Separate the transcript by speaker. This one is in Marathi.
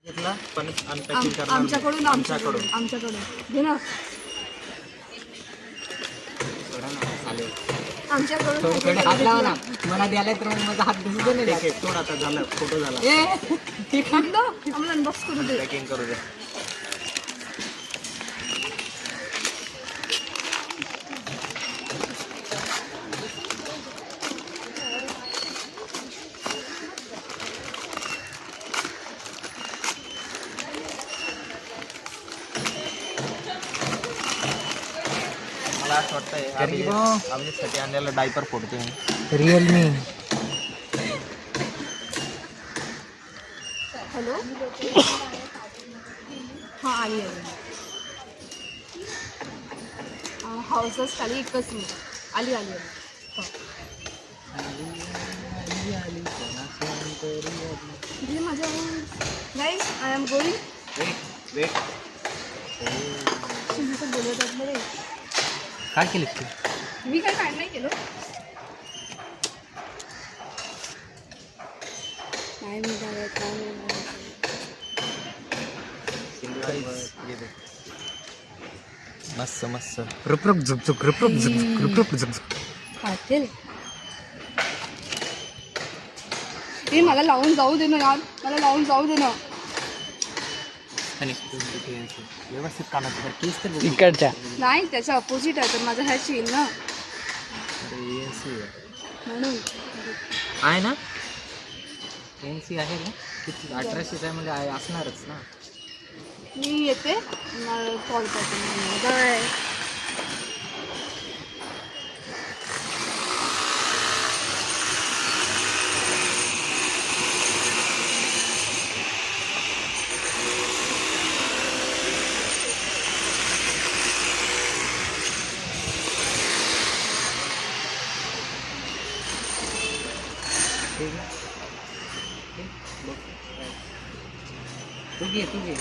Speaker 1: घेतला पण अनपॅकिंग करणार
Speaker 2: आमच्याकडून घे ना. आमच्याकडून
Speaker 3: हात लावा ना मला द्यायला तर माझा हात दिसू दे नाही.
Speaker 1: तोड आता झालं फोटो झाला.
Speaker 2: आम्हाला अनबॉक्स करू दे.
Speaker 1: पॅकिंग करू दे. मला असं वाटतंय अभिजितसाठी आणलेला डायपर फोडते मी.
Speaker 3: रिअलमी.
Speaker 2: हॅलो हां आली हाऊसच खाली एकच मी आली माझ्या guys I am going.
Speaker 1: Wait
Speaker 2: बोलत रे.
Speaker 3: काय केलं तू?
Speaker 2: मी काय नाही केलं. काय
Speaker 1: मस्त मस्त.
Speaker 3: रुपरुप झुकझुक रुपरुप झुकझुक रुपरुप झुकझुक.
Speaker 2: पाटील ते मला लावून जाऊ दे ना यार. मला लावून जाऊ दे ना.
Speaker 1: व्यवस्थित कानाचं केस तर
Speaker 3: इकडच्या
Speaker 2: नाही त्याच्या अपोजिट आहे तर माझा ह्या येईल ना म्हणून
Speaker 3: आहे ना. एनसी आहे ना किती 1800 म्हणजे आहे असणारच ना.
Speaker 2: मी येते मला कॉल करते. बाय.
Speaker 3: तू घे